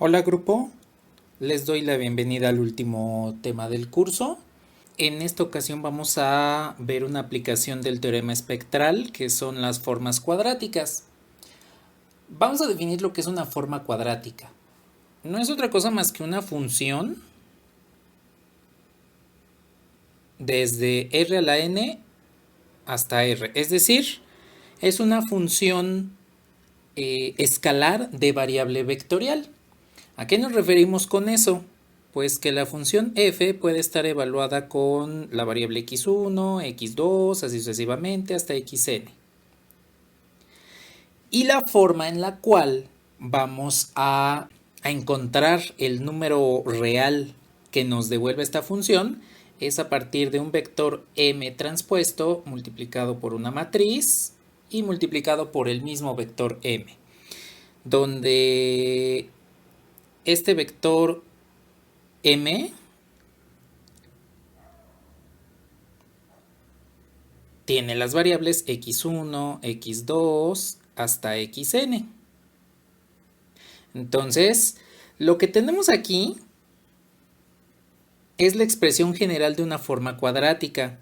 Hola grupo, les doy la bienvenida al último tema del curso. En esta ocasión vamos a ver una aplicación del teorema espectral, que son las formas cuadráticas. Vamos a definir lo que es una forma cuadrática. No es otra cosa más que una función desde r a la n hasta r. Es decir, es una función escalar de variable vectorial. ¿A qué nos referimos con eso? Pues que la función f puede estar evaluada con la variable x1, x2, así sucesivamente hasta xn. Y la forma en la cual vamos a encontrar el número real que nos devuelve esta función es a partir de un vector m transpuesto multiplicado por una matriz y multiplicado por el mismo vector m, donde este vector m tiene las variables x1, x2 hasta xn. Entonces, lo que tenemos aquí es la expresión general de una forma cuadrática.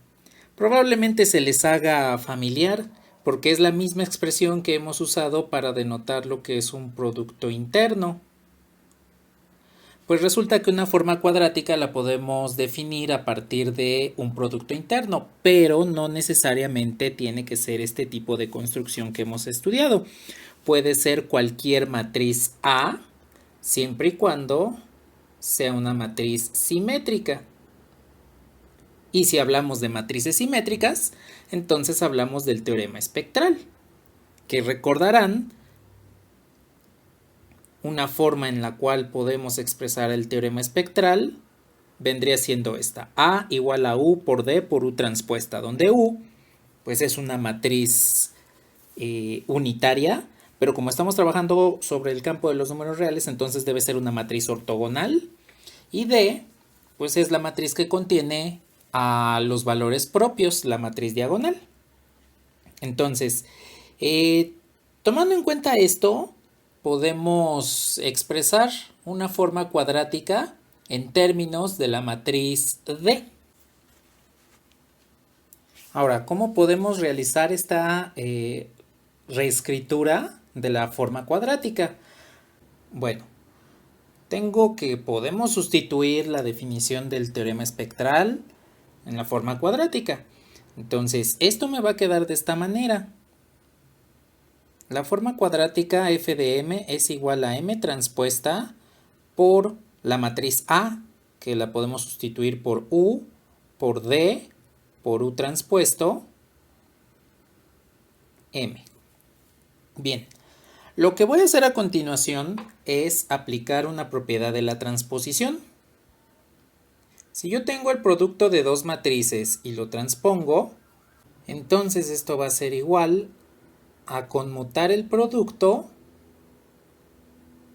Probablemente se les haga familiar porque es la misma expresión que hemos usado para denotar lo que es un producto interno. Pues resulta que una forma cuadrática la podemos definir a partir de un producto interno, pero no necesariamente tiene que ser este tipo de construcción que hemos estudiado. Puede ser cualquier matriz A, siempre y cuando sea una matriz simétrica. Y si hablamos de matrices simétricas, entonces hablamos del teorema espectral, que recordarán, una forma en la cual podemos expresar el teorema espectral vendría siendo esta: A igual a U por D por U transpuesta, donde U pues es una matriz unitaria, pero como estamos trabajando sobre el campo de los números reales, entonces debe ser una matriz ortogonal, y D pues es la matriz que contiene a los valores propios, la matriz diagonal. Entonces, tomando en cuenta esto, podemos expresar una forma cuadrática en términos de la matriz D. Ahora, ¿cómo podemos realizar esta reescritura de la forma cuadrática? Bueno, podemos sustituir la definición del teorema espectral en la forma cuadrática. Entonces, esto me va a quedar de esta manera. La forma cuadrática f de m es igual a m transpuesta por la matriz A, que la podemos sustituir por U, por D, por U transpuesto, M. Bien, lo que voy a hacer a continuación es aplicar una propiedad de la transposición. Si yo tengo el producto de dos matrices y lo transpongo, entonces esto va a ser igual a conmutar el producto,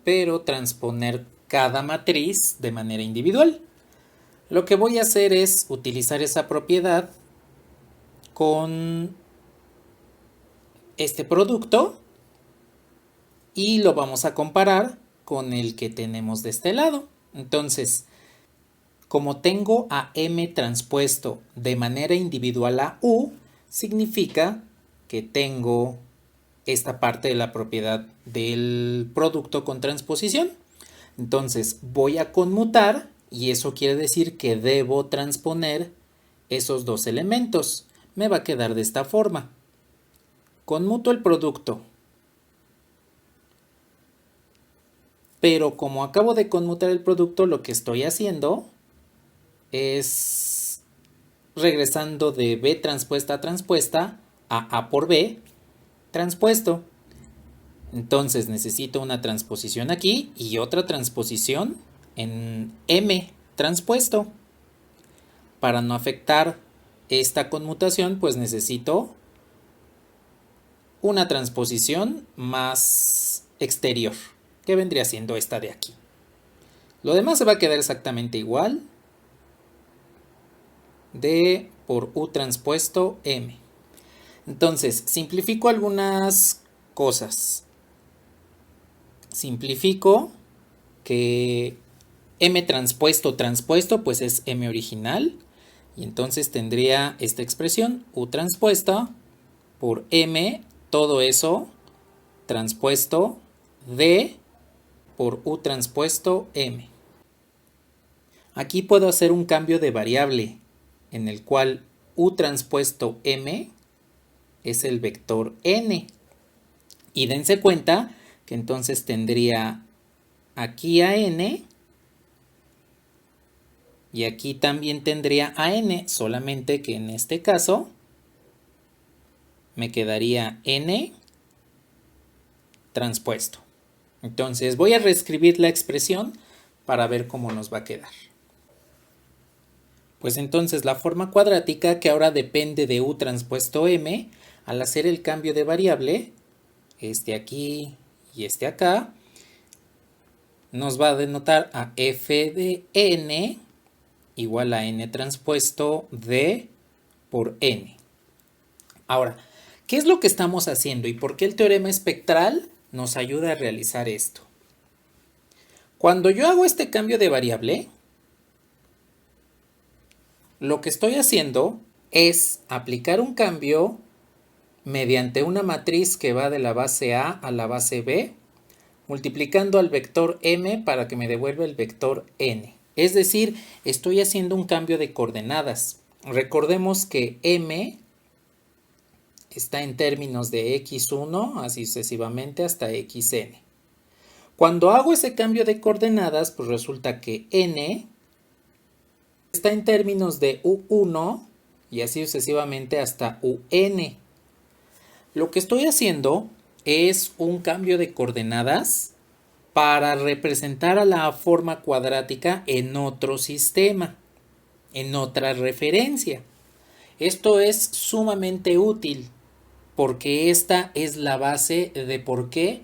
pero transponer cada matriz de manera individual. Lo que voy a hacer es utilizar esa propiedad con este producto y lo vamos a comparar con el que tenemos de este lado. Entonces, como tengo a m transpuesto de manera individual a u, significa que tengo esta parte de la propiedad del producto con transposición. Entonces voy a conmutar y eso quiere decir que debo transponer esos dos elementos. Me va a quedar de esta forma. Conmuto el producto, pero como acabo de conmutar el producto, lo que estoy haciendo es regresando de b transpuesta a transpuesta a por b transpuesto. Entonces necesito una transposición aquí y otra transposición en m transpuesto. Para no afectar esta conmutación, pues necesito una transposición más exterior, que vendría siendo esta de aquí. Lo demás se va a quedar exactamente igual. D por U transpuesto M. Entonces, simplifico algunas cosas. Simplifico que m transpuesto transpuesto pues es m original. Y entonces tendría esta expresión u transpuesta por m, todo eso, transpuesto d por u transpuesto m. Aquí puedo hacer un cambio de variable en el cual u transpuesto m es el vector n. Y dense cuenta que entonces tendría aquí a n y aquí también tendría a n, solamente que en este caso me quedaría n transpuesto. Entonces voy a reescribir la expresión para ver cómo nos va a quedar. Pues entonces la forma cuadrática, que ahora depende de u transpuesto m, al hacer el cambio de variable, este aquí y este acá, nos va a denotar a f de n igual a n transpuesto d por n. Ahora, ¿qué es lo que estamos haciendo y por qué el teorema espectral nos ayuda a realizar esto? Cuando yo hago este cambio de variable, lo que estoy haciendo es aplicar un cambio mediante una matriz que va de la base A a la base B, multiplicando al vector m para que me devuelva el vector n. Es decir, estoy haciendo un cambio de coordenadas. Recordemos que m está en términos de x1, así sucesivamente hasta xn. Cuando hago ese cambio de coordenadas, pues resulta que n está en términos de u1 y así sucesivamente hasta un. Lo que estoy haciendo es un cambio de coordenadas para representar a la forma cuadrática en otro sistema, en otra referencia. Esto es sumamente útil porque esta es la base de por qué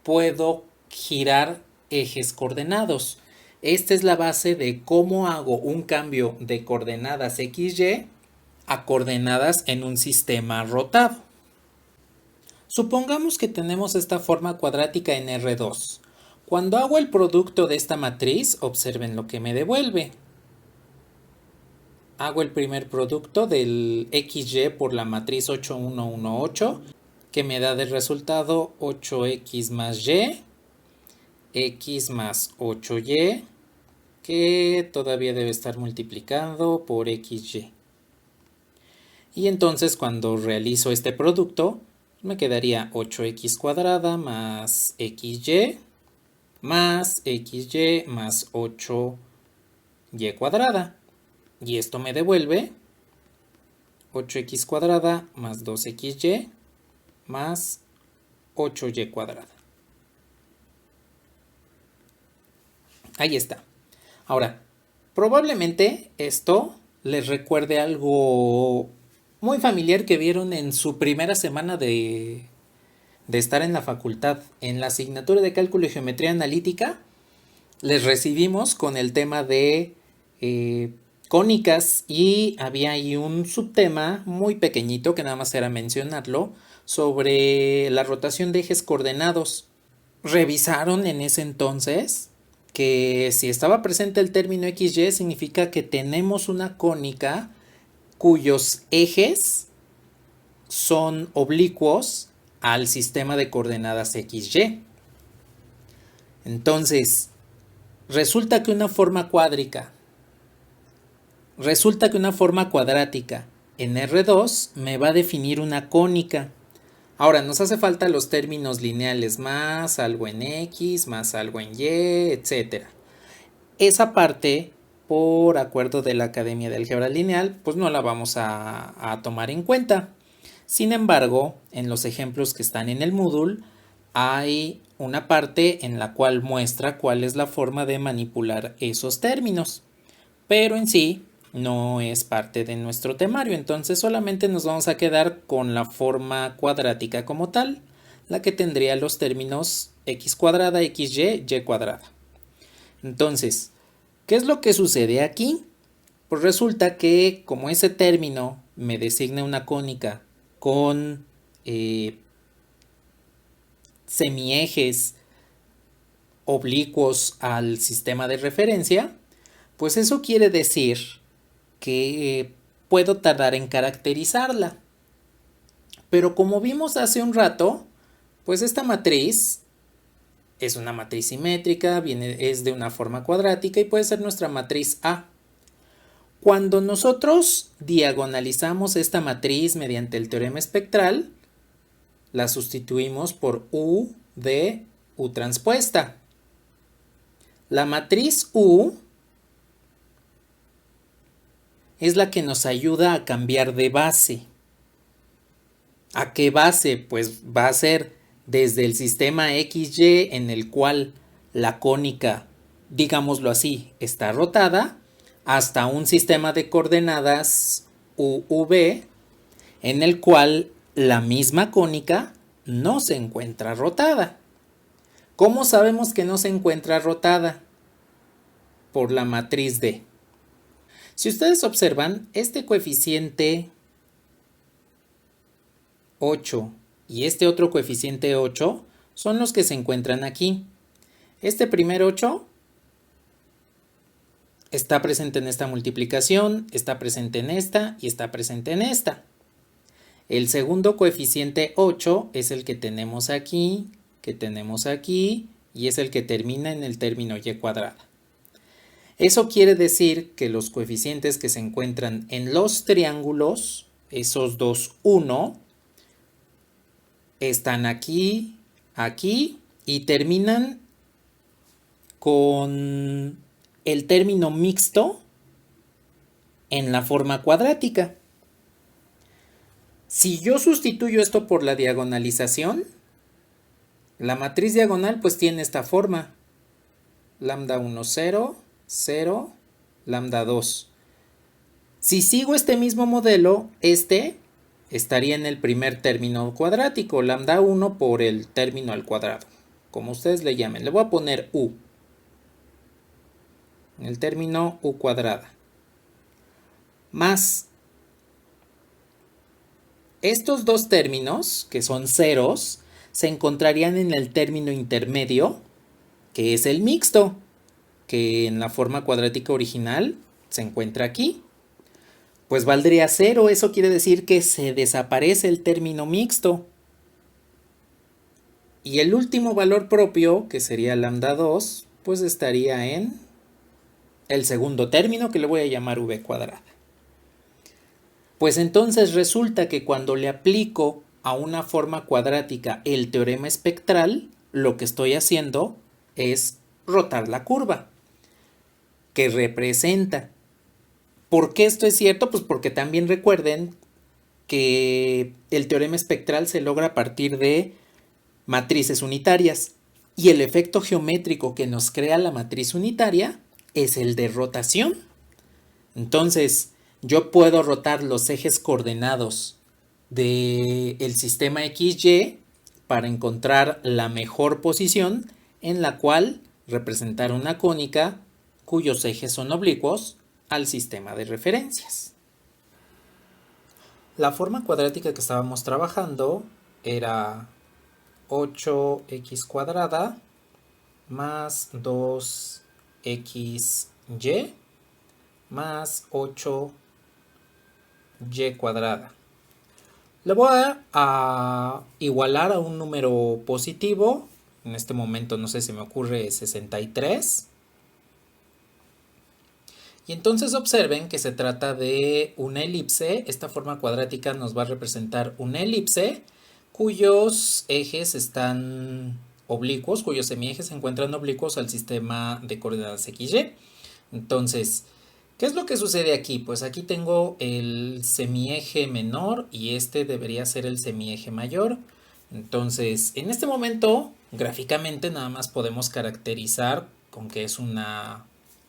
puedo girar ejes coordenados. Esta es la base de cómo hago un cambio de coordenadas XY a coordenadas en un sistema rotado. Supongamos que tenemos esta forma cuadrática en R2. Cuando hago el producto de esta matriz, observen lo que me devuelve. Hago el primer producto del XY por la matriz 8, 1, 1, 8, que me da de resultado 8x más y, x más 8y, que todavía debe estar multiplicando por xy. Y entonces cuando realizo este producto, me quedaría 8x cuadrada más xy más xy más 8y cuadrada. Y esto me devuelve 8x cuadrada más 2xy más 8y cuadrada. Ahí está. Ahora, probablemente esto les recuerde algo muy familiar que vieron en su primera semana de estar en la facultad. En la asignatura de cálculo y geometría analítica les recibimos con el tema de cónicas y había ahí un subtema muy pequeñito que nada más era mencionarlo sobre la rotación de ejes coordenados. Revisaron en ese entonces que si estaba presente el término XY significa que tenemos una cónica cuyos ejes son oblicuos al sistema de coordenadas XY. Entonces, resulta que una forma cuadrática en R2 me va a definir una cónica. Ahora, nos hace falta los términos lineales más algo en X, más algo en Y, etc. Esa parte, por acuerdo de la Academia de Álgebra Lineal, pues no la vamos a tomar en cuenta. Sin embargo, en los ejemplos que están en el Moodle, hay una parte en la cual muestra cuál es la forma de manipular esos términos. Pero en sí, no es parte de nuestro temario, entonces solamente nos vamos a quedar con la forma cuadrática como tal, la que tendría los términos x cuadrada, xy, y cuadrada. Entonces, ¿qué es lo que sucede aquí? Pues resulta que como ese término me designa una cónica con semiejes oblicuos al sistema de referencia, pues eso quiere decir que puedo tardar en caracterizarla. Pero como vimos hace un rato, pues esta matriz es una matriz simétrica, es de una forma cuadrática y puede ser nuestra matriz A. Cuando nosotros diagonalizamos esta matriz mediante el teorema espectral, la sustituimos por U de U transpuesta. La matriz U es la que nos ayuda a cambiar de base. ¿A qué base? Pues va a ser desde el sistema XY en el cual la cónica, digámoslo así, está rotada, hasta un sistema de coordenadas UV en el cual la misma cónica no se encuentra rotada. ¿Cómo sabemos que no se encuentra rotada? Por la matriz D. Si ustedes observan, este coeficiente 8 y este otro coeficiente 8 son los que se encuentran aquí. Este primer 8 está presente en esta multiplicación, está presente en esta y está presente en esta. El segundo coeficiente 8 es el que tenemos aquí y es el que termina en el término y cuadrada. Eso quiere decir que los coeficientes que se encuentran en los triángulos, esos dos 1, están aquí, aquí y terminan con el término mixto en la forma cuadrática. Si yo sustituyo esto por la diagonalización, la matriz diagonal pues tiene esta forma. Lambda 1, 0, 0, lambda 2. Si sigo este mismo modelo, este estaría en el primer término cuadrático, lambda 1 por el término al cuadrado, como ustedes le llamen. Le voy a poner U. En el término U cuadrada. Más estos dos términos, que son ceros, se encontrarían en el término intermedio, que es el mixto, que en la forma cuadrática original se encuentra aquí. Pues valdría 0, eso quiere decir que se desaparece el término mixto. Y el último valor propio, que sería lambda 2, pues estaría en el segundo término, que le voy a llamar v cuadrada. Pues entonces resulta que cuando le aplico a una forma cuadrática el teorema espectral, lo que estoy haciendo es rotar la curva, que representa. ¿Por qué esto es cierto? Pues porque también recuerden que el teorema espectral se logra a partir de matrices unitarias y el efecto geométrico que nos crea la matriz unitaria es el de rotación. Entonces, yo puedo rotar los ejes coordenados del sistema XY para encontrar la mejor posición en la cual representar una cónica cuyos ejes son oblicuos al sistema de referencias. La forma cuadrática que estábamos trabajando era 8x cuadrada más 2xy más 8y cuadrada. Le voy a igualar a un número positivo. En este momento no sé si me ocurre 63. Y entonces observen que se trata de una elipse. Esta forma cuadrática nos va a representar una elipse cuyos ejes están oblicuos, cuyos semiejes se encuentran oblicuos al sistema de coordenadas XY. Entonces, ¿qué es lo que sucede aquí? Pues aquí tengo el semieje menor y este debería ser el semieje mayor. Entonces, en este momento, gráficamente nada más podemos caracterizar con que es una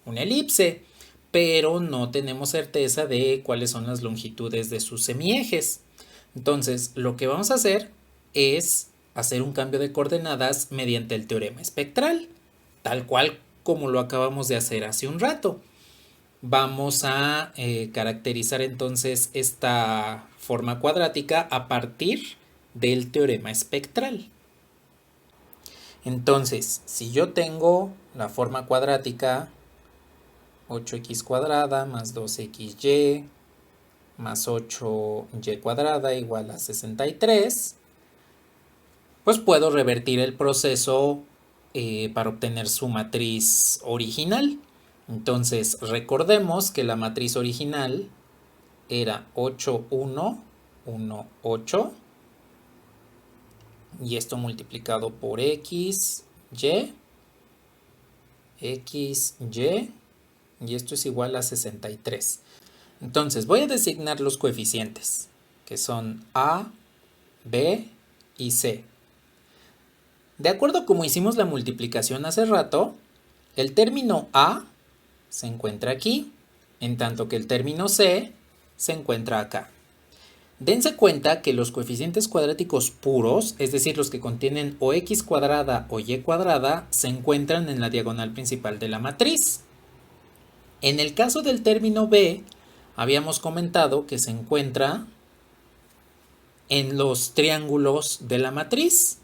elipse, pero no tenemos certeza de cuáles son las longitudes de sus semiejes. Entonces, lo que vamos a hacer es hacer un cambio de coordenadas mediante el teorema espectral, tal cual como lo acabamos de hacer hace un rato. Vamos a caracterizar entonces esta forma cuadrática a partir del teorema espectral. Entonces, si yo tengo la forma cuadrática 8x cuadrada más 2xy más 8y cuadrada igual a 63, pues puedo revertir el proceso para obtener su matriz original. Entonces, recordemos que la matriz original era 8, 1, 1, 8. Y esto multiplicado por x, y, x, y. Y esto es igual a 63. Entonces, voy a designar los coeficientes, que son a, b y c. De acuerdo a como hicimos la multiplicación hace rato, el término a se encuentra aquí, en tanto que el término c se encuentra acá. Dense cuenta que los coeficientes cuadráticos puros, es decir, los que contienen o x cuadrada o y cuadrada, se encuentran en la diagonal principal de la matriz. En el caso del término b, habíamos comentado que se encuentra en los triángulos de la matriz.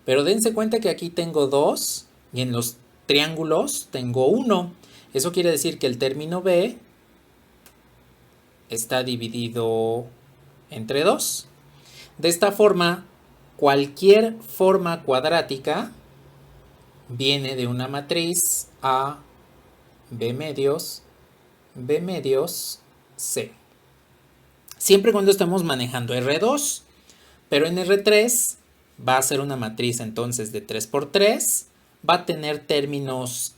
Pero dense cuenta que aquí tengo 2 y en los triángulos tengo 1. Eso quiere decir que el término b está dividido entre 2. De esta forma, cualquier forma cuadrática viene de una matriz A, B medios, C. Siempre y cuando estemos manejando R2, pero en R3 va a ser una matriz entonces de 3 por 3, va a tener términos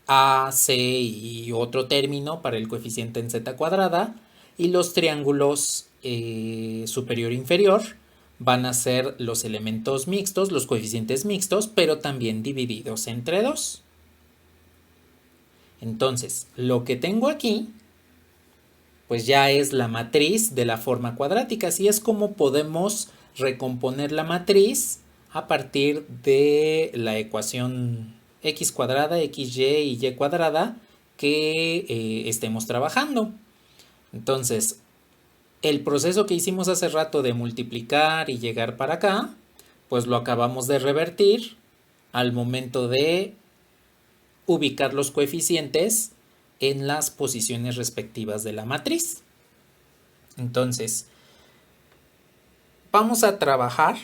A, C y otro término para el coeficiente en z cuadrada, y los triángulos superior e inferior van a ser los elementos mixtos, los coeficientes mixtos, pero también divididos entre 2. Entonces, lo que tengo aquí, pues ya es la matriz de la forma cuadrática. Así es como podemos recomponer la matriz a partir de la ecuación x cuadrada, xy y y cuadrada que estemos trabajando. Entonces, el proceso que hicimos hace rato de multiplicar y llegar para acá, pues lo acabamos de revertir al momento de ubicar los coeficientes en las posiciones respectivas de la matriz. Entonces, vamos a trabajar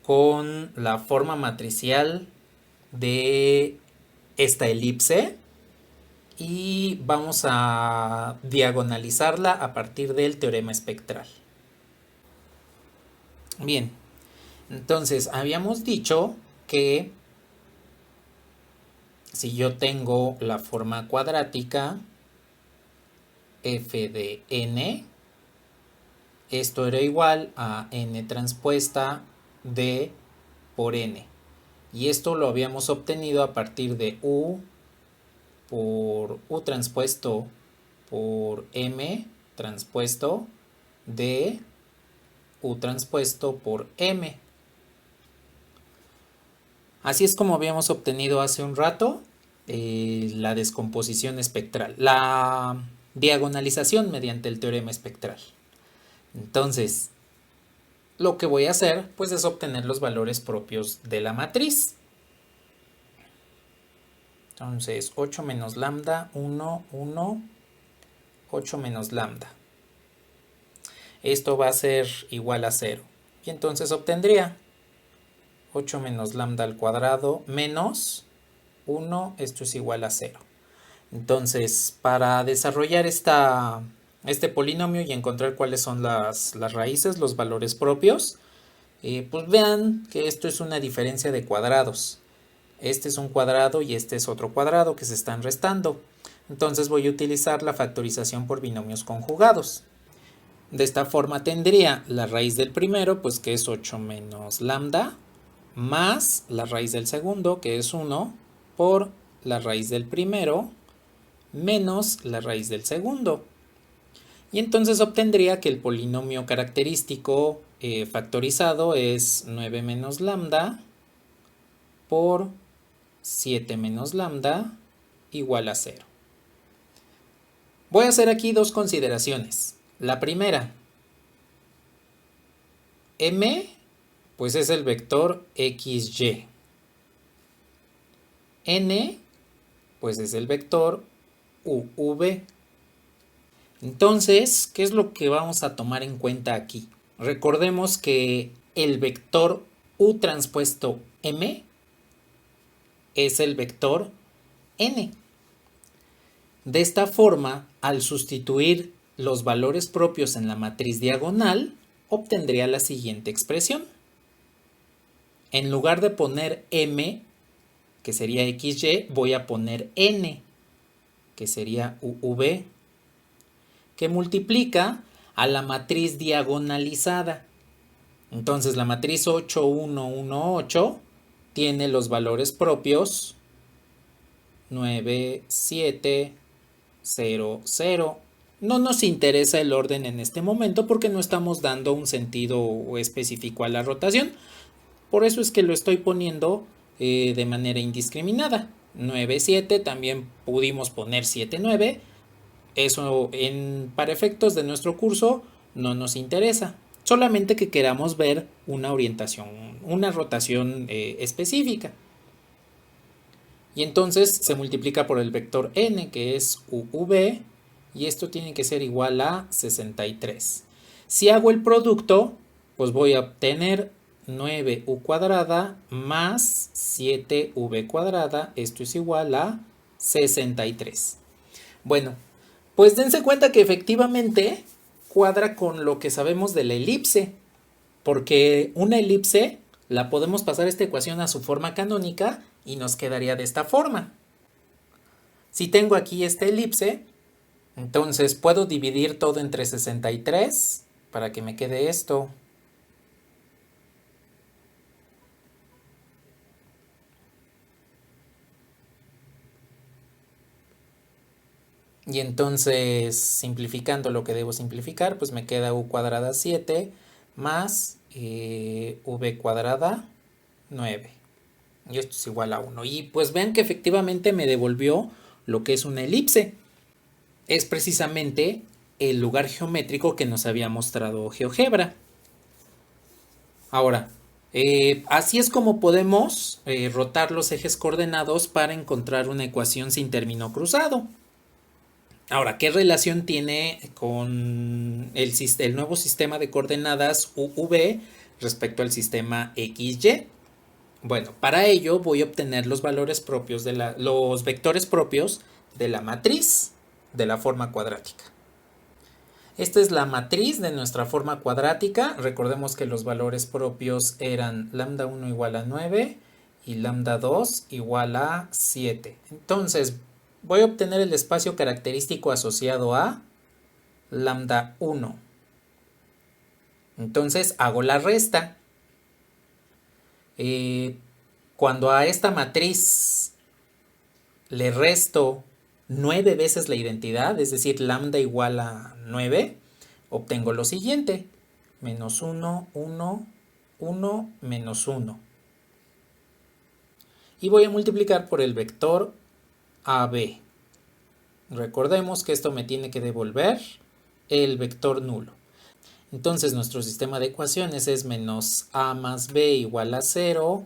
con la forma matricial de esta elipse y vamos a diagonalizarla a partir del teorema espectral. Bien, entonces habíamos dicho que si yo tengo la forma cuadrática f de n, esto era igual a n transpuesta d por n. Y esto lo habíamos obtenido a partir de u por u transpuesto por m transpuesto de u transpuesto por m. Así es como habíamos obtenido hace un rato la descomposición espectral, la diagonalización mediante el teorema espectral. Entonces, lo que voy a hacer pues es obtener los valores propios de la matriz. Entonces, 8 menos lambda, 1, 1, 8 menos lambda. Esto va a ser igual a 0. Y entonces obtendría 8 menos lambda al cuadrado menos 1, esto es igual a 0. Entonces, para desarrollar este polinomio y encontrar cuáles son las raíces, los valores propios, pues vean que esto es una diferencia de cuadrados. Este es un cuadrado y este es otro cuadrado que se están restando. Entonces voy a utilizar la factorización por binomios conjugados. De esta forma tendría la raíz del primero, pues que es 8 menos lambda, más la raíz del segundo, que es 1, por la raíz del primero, menos la raíz del segundo. Y entonces obtendría que el polinomio característico factorizado es 9 menos lambda por 7 menos lambda igual a 0. Voy a hacer aquí dos consideraciones. La primera, m pues es el vector xy. n, pues es el vector UV. Entonces, ¿qué es lo que vamos a tomar en cuenta aquí? Recordemos que el vector U transpuesto M es el vector N. De esta forma, al sustituir los valores propios en la matriz diagonal, obtendría la siguiente expresión. En lugar de poner M, que sería XY, voy a poner N, que sería UV, que multiplica a la matriz diagonalizada. Entonces la matriz 8, 1, 1, 8 tiene los valores propios 9, 7, 0, 0. No nos interesa el orden en este momento porque no estamos dando un sentido específico a la rotación. Por eso es que lo estoy poniendo de manera indiscriminada. 9, 7, también pudimos poner 7, 9. Eso para efectos de nuestro curso no nos interesa. Solamente que queramos ver una orientación, una rotación específica. Y entonces se multiplica por el vector n, que es UV, y esto tiene que ser igual a 63. Si hago el producto, pues voy a obtener 9u cuadrada más 7v cuadrada, esto es igual a 63. Bueno, pues dense cuenta que efectivamente cuadra con lo que sabemos de la elipse, porque una elipse la podemos pasar esta ecuación a su forma canónica y nos quedaría de esta forma. Si tengo aquí esta elipse, entonces puedo dividir todo entre 63 para que me quede esto. Y entonces, simplificando lo que debo simplificar, pues me queda u cuadrada 7 más v cuadrada 9. Y esto es igual a 1. Y pues vean que efectivamente me devolvió lo que es una elipse. Es precisamente el lugar geométrico que nos había mostrado GeoGebra. Ahora, así es como podemos rotar los ejes coordenados para encontrar una ecuación sin término cruzado. Ahora, ¿qué relación tiene con el nuevo sistema de coordenadas UV respecto al sistema XY? Bueno, para ello voy a obtener los valores propios los vectores propios de la matriz de la forma cuadrática. Esta es la matriz de nuestra forma cuadrática. Recordemos que los valores propios eran lambda 1 igual a 9 y lambda 2 igual a 7. Entonces, voy a obtener el espacio característico asociado a lambda 1. Entonces, hago la resta. Cuando a esta matriz le resto 9 veces la identidad, es decir, lambda igual a 9, obtengo lo siguiente: menos 1, 1, 1, menos 1. Y voy a multiplicar por el vector AB. Recordemos que esto me tiene que devolver el vector nulo. Entonces nuestro sistema de ecuaciones es menos a más b igual a 0,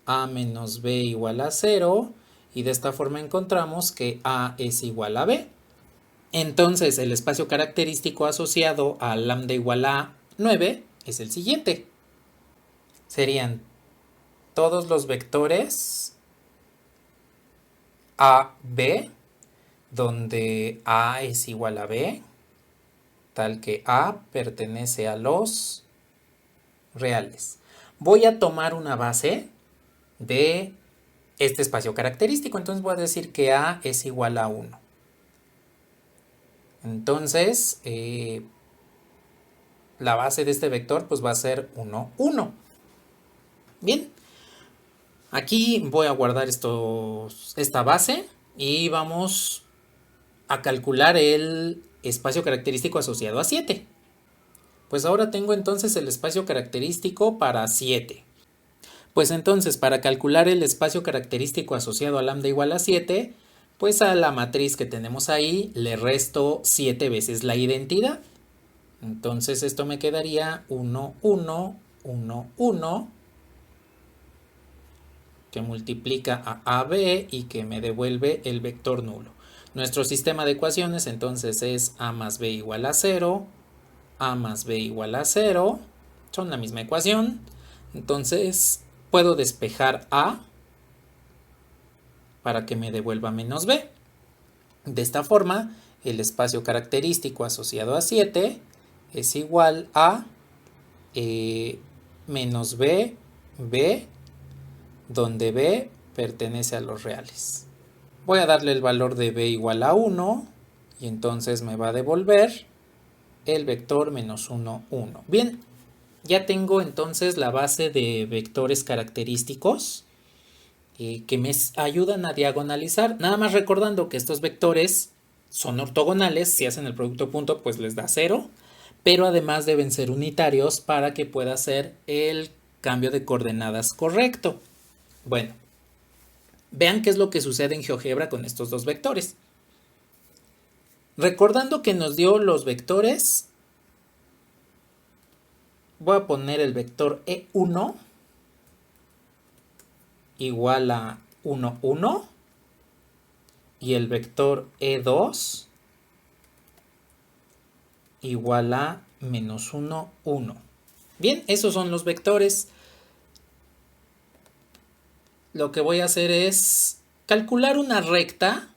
a menos b igual a 0, y de esta forma encontramos que a es igual a b. Entonces el espacio característico asociado a lambda igual a 9 es el siguiente. Serían todos los vectores a, b, donde a es igual a b, tal que a pertenece a los reales. Voy a tomar una base de este espacio característico, entonces voy a decir que a es igual a 1. Entonces, la base de este vector pues va a ser 1, 1. Bien, aquí voy a guardar esta base y vamos a calcular el espacio característico asociado a 7. Pues ahora tengo entonces el espacio característico para 7. Pues entonces, para calcular el espacio característico asociado a lambda igual a 7, pues a la matriz que tenemos ahí le resto 7 veces la identidad. Entonces esto me quedaría 1, 1, 1, 1. Ok. que multiplica a AB y que me devuelve el vector nulo. Nuestro sistema de ecuaciones entonces es A más B igual a 0, A más B igual a 0, son la misma ecuación. Entonces puedo despejar A para que me devuelva menos B. De esta forma, el espacio característico asociado a 7 es igual a menos B, B, donde B pertenece a los reales. Voy a darle el valor de B igual a 1 y entonces me va a devolver el vector menos 1, 1. Bien, ya tengo entonces la base de vectores característicos que me ayudan a diagonalizar. Nada más recordando que estos vectores son ortogonales. Si hacen el producto punto, pues les da 0. Pero además deben ser unitarios para que pueda hacer el cambio de coordenadas correcto. Bueno, vean qué es lo que sucede en GeoGebra con estos dos vectores. Recordando que nos dio los vectores, voy a poner el vector E1 igual a 1, 1 y el vector E2 igual a menos 1, 1. Bien, esos son los vectores. Lo que voy a hacer es calcular una recta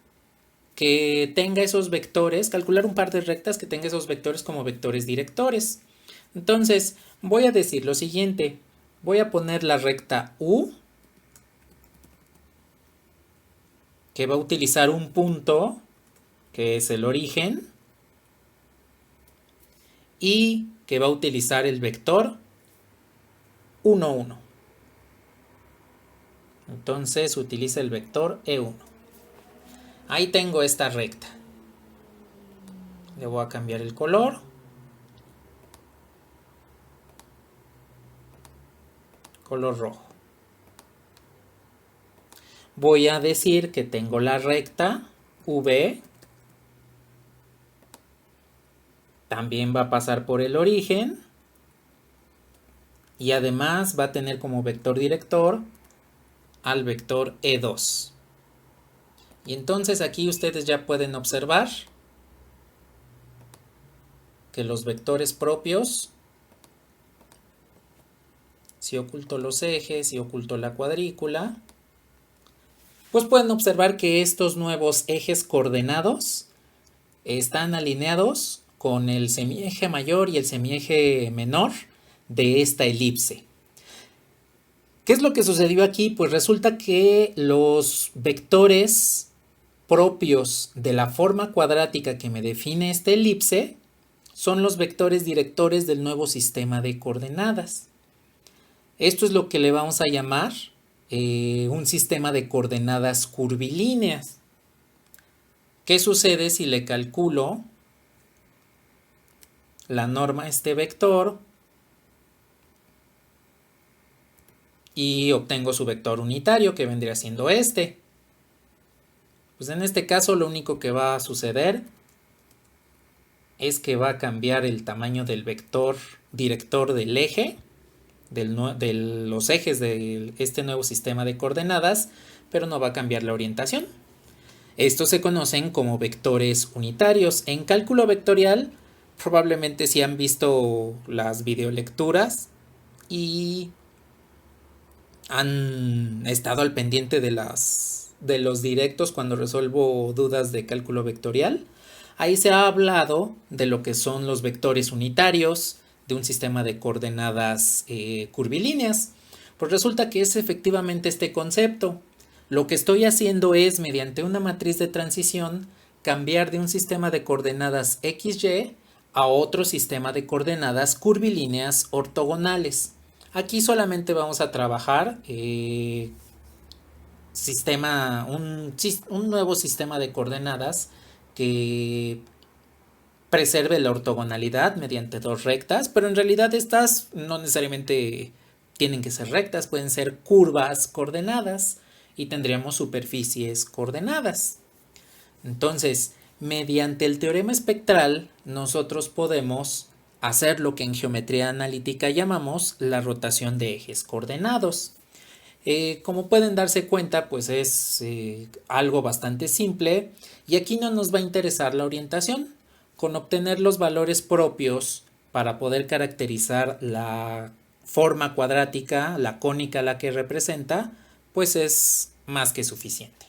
que tenga esos vectores, calcular un par de rectas que tenga esos vectores como vectores directores. Entonces, voy a decir lo siguiente. Voy a poner la recta U, que va a utilizar un punto, que es el origen, y que va a utilizar el vector 1, 1. Entonces utiliza el vector E1. Ahí tengo esta recta. Le voy a cambiar el color. Color rojo. Voy a decir que tengo la recta V. También va a pasar por el origen. Y además va a tener como vector director al vector E2. Y entonces aquí ustedes ya pueden observar que los vectores propios, si oculto los ejes, si oculto la cuadrícula, pues pueden observar que estos nuevos ejes coordenados están alineados con el semieje mayor y el semieje menor de esta elipse. ¿Qué es lo que sucedió aquí? Pues resulta que los vectores propios de la forma cuadrática que me define esta elipse son los vectores directores del nuevo sistema de coordenadas. Esto es lo que le vamos a llamar un sistema de coordenadas curvilíneas. ¿Qué sucede si le calculo la norma a este vector y obtengo su vector unitario, que vendría siendo este? Pues en este caso lo único que va a suceder es que va a cambiar el tamaño del vector director del eje, de los ejes de este nuevo sistema de coordenadas, pero no va a cambiar la orientación. Estos se conocen como vectores unitarios. En cálculo vectorial, probablemente si han visto las videolecturas y han estado al pendiente de los directos cuando resuelvo dudas de cálculo vectorial. Ahí se ha hablado de lo que son los vectores unitarios de un sistema de coordenadas curvilíneas. Pues resulta que es efectivamente este concepto. Lo que estoy haciendo es, mediante una matriz de transición, cambiar de un sistema de coordenadas XY a otro sistema de coordenadas curvilíneas ortogonales. Aquí solamente vamos a trabajar un nuevo sistema de coordenadas que preserve la ortogonalidad mediante dos rectas, pero en realidad estas no necesariamente tienen que ser rectas, pueden ser curvas coordenadas y tendríamos superficies coordenadas. Entonces, mediante el teorema espectral, nosotros podemos hacer lo que en geometría analítica llamamos la rotación de ejes coordenados. Como pueden darse cuenta, pues es algo bastante simple y aquí no nos va a interesar la orientación. Con obtener los valores propios para poder caracterizar la forma cuadrática, la cónica a la que representa, pues es más que suficiente.